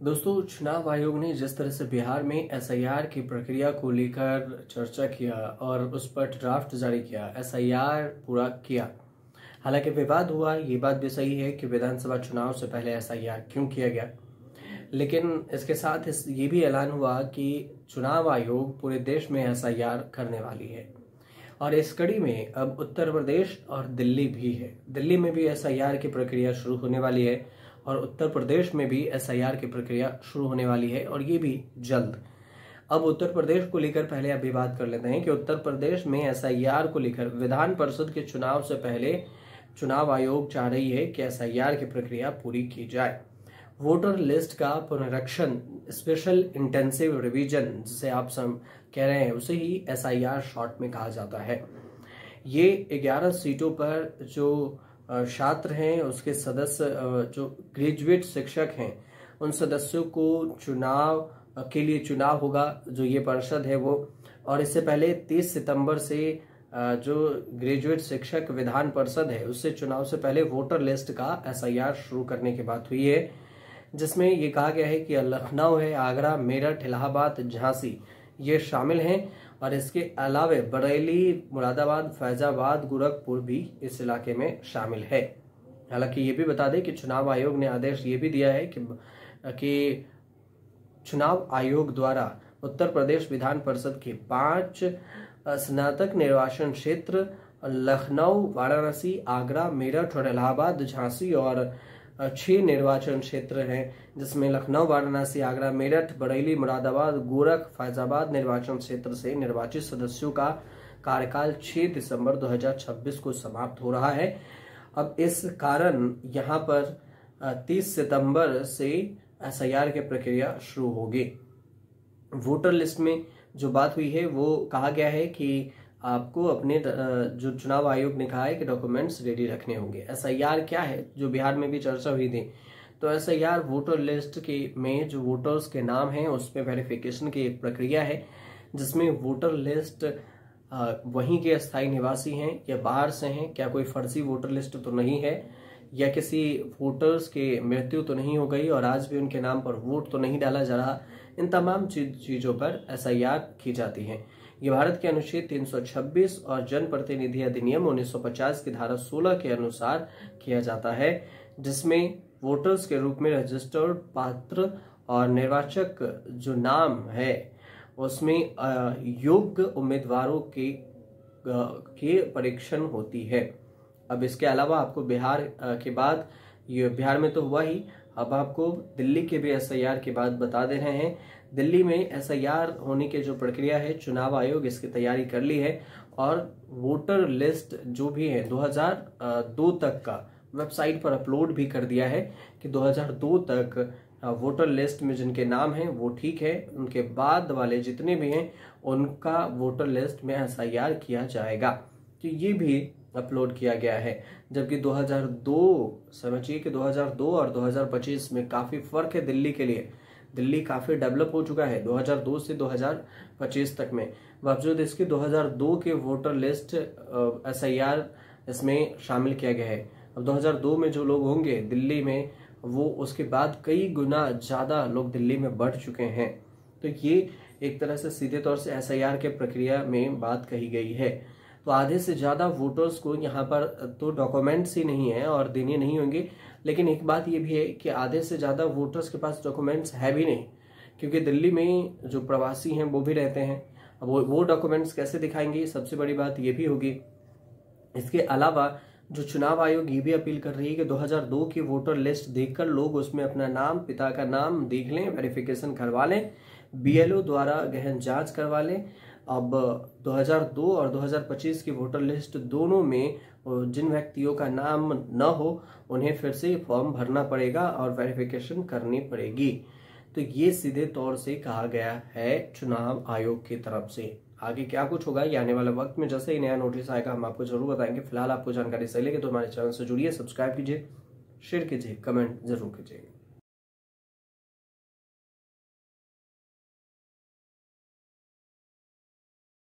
दोस्तों, चुनाव आयोग ने जिस तरह से बिहार में एसआईआर की प्रक्रिया को लेकर चर्चा किया और उस पर ड्राफ्ट जारी किया, एसआईआर पूरा किया। हालांकि विवाद हुआ, ये बात भी सही है कि विधानसभा चुनाव से पहले एसआईआर क्यों किया गया, लेकिन इसके साथ ये भी ऐलान हुआ कि चुनाव आयोग पूरे देश में एसआईआर करने वाली है। और इस कड़ी में अब उत्तर प्रदेश और दिल्ली भी है। दिल्ली में भी एसआईआर की प्रक्रिया शुरू होने वाली है और उत्तर प्रदेश में भी एसआईआर की प्रक्रिया शुरू होने वाली है, और ये भी जल्द। अब उत्तर प्रदेश को लेकर पहले अभी बात कर लेते हैं कि उत्तर प्रदेश में एसआईआर को लेकर विधान परिषद के चुनाव से पहले चुनाव आयोग चाह रही है कि एसआईआर की प्रक्रिया पूरी की जाए। वोटर लिस्ट का पुनरीक्षण, स्पेशल इंटेंसिव रिवीजन जिसे आप सब कह रहे हैं, उसे ही एसआईआर शॉर्ट में कहा जाता है। ये 11 सीटों पर जो छात्र हैं, उसके सदस्य जो ग्रेजुएट शिक्षक हैं, उन सदस्यों को चुनाव के लिए चुनाव होगा, जो ये परिषद है वो। और इससे पहले 30 सितंबर से जो ग्रेजुएट शिक्षक विधान परिषद है, उससे चुनाव से पहले वोटर लिस्ट का एसआईआर शुरू करने की बात हुई है, जिसमें ये कहा गया है कि लखनऊ है, आगरा, मेरठ, इलाहाबाद, झांसी ये शामिल हैं। और इसके अलावे बरेली, मुरादाबाद, फैजाबाद, गोरखपुर भी इस इलाके में शामिल है। हालांकि ये भी बता दें कि चुनाव आयोग ने आदेश ये भी दिया है कि चुनाव आयोग द्वारा उत्तर प्रदेश विधान परिषद के 5 स्नातक निर्वाचन क्षेत्र लखनऊ, वाराणसी, आगरा, मेरठ और इलाहाबाद, झांसी और 6 निर्वाचन क्षेत्र हैं, जिसमें लखनऊ, वाराणसी, आगरा, मेरठ, बरेली, मुरादाबाद, गोरख, फैजाबाद निर्वाचन क्षेत्र से निर्वाचित सदस्यों का कार्यकाल 6 दिसंबर 2026 को समाप्त हो रहा है। अब इस कारण यहां पर 30 सितंबर से एसआईआर की प्रक्रिया शुरू होगी। वोटर लिस्ट में जो बात हुई है वो कहा गया है कि आपको अपने जो चुनाव आयोग ने कहा है कि डॉक्यूमेंट्स रेडी रखने होंगे। एसआईआर क्या है, जो बिहार में भी चर्चा हुई थी, तो एसआईआर वोटर लिस्ट के में जो वोटर्स के नाम हैं उस पर वेरिफिकेशन की एक प्रक्रिया है, जिसमें वोटर लिस्ट वहीं के स्थायी निवासी हैं या बाहर से हैं, क्या कोई फर्जी वोटर लिस्ट तो नहीं है, या किसी वोटर्स के मृत्यु तो नहीं हो गई और आज भी उनके नाम पर वोट तो नहीं डाला जा रहा। इन तमाम चीजों पर एसआईआर की जाती है। ये भारत के अनुच्छेद 326 और जन प्रतिनिधि अधिनियम 1950 की धारा 16 के अनुसार किया जाता है, जिसमें वोटर्स के रूप में रजिस्टर्ड पात्र और निर्वाचक जो नाम है उसमें योग्य उम्मीदवारों के परीक्षण होती है। अब इसके अलावा आपको बिहार के बाद, ये बिहार में तो हुआ ही, अब आपको दिल्ली के भी एसआईआर की बात बता दे रहे हैं। दिल्ली में एसआईआर होने की जो प्रक्रिया है, चुनाव आयोग इसकी तैयारी कर ली है और वोटर लिस्ट जो भी है 2002 तक का वेबसाइट पर अपलोड भी कर दिया है कि 2002 तक वोटर लिस्ट में जिनके नाम हैं वो ठीक है, उनके बाद वाले जितने भी हैं उनका वोटर लिस्ट में एसआईआर किया जाएगा। तो ये भी अपलोड किया गया है। जबकि 2002 समझिए कि 2002 और 2025 में काफी फर्क है दिल्ली के लिए। दिल्ली काफी डेवलप हो चुका है 2002 से 2025 तक में। बावजूद इसके 2002 के वोटर लिस्ट एसआईआर इसमें शामिल किया गया है। अब 2002 में जो लोग होंगे दिल्ली में, वो उसके बाद कई गुना ज्यादा लोग दिल्ली में बढ़ चुके हैं। तो ये एक तरह से सीधे तौर से एसआईआर के प्रक्रिया में बात कही गई है। तो आधे से ज्यादा वोटर्स को यहाँ पर तो डॉक्यूमेंट्स ही नहीं है और देने नहीं होंगे, लेकिन एक बात ये भी है कि आधे से ज्यादा वोटर्स के पास डॉक्यूमेंट्स है भी नहीं, क्योंकि दिल्ली में जो प्रवासी हैं वो भी रहते हैं। अब वो डॉक्यूमेंट्स कैसे दिखाएंगे, सबसे बड़ी बात ये भी होगी। इसके अलावा जो चुनाव आयोग ये भी अपील कर रही है कि 2002 की वोटर लिस्ट देखकर लोग उसमें अपना नाम, पिता का नाम देख लें, वेरिफिकेशन करवा लें, बीएलओ द्वारा गहन जांच करवा लें। अब 2002 और 2025 की वोटर लिस्ट दोनों में जिन व्यक्तियों का नाम न हो उन्हें फिर से फॉर्म भरना पड़ेगा और वेरिफिकेशन करनी पड़ेगी। तो ये सीधे तौर से कहा गया है चुनाव आयोग की तरफ से। आगे क्या कुछ होगा ये आने वाले वक्त में जैसे ही नया नोटिस आएगा हम आपको जरूर बताएंगे। फिलहाल आपको जानकारी सही लगे तो हमारे चैनल से जुड़िए, सब्सक्राइब कीजिए, शेयर कीजिए, कमेंट जरूर कीजिए।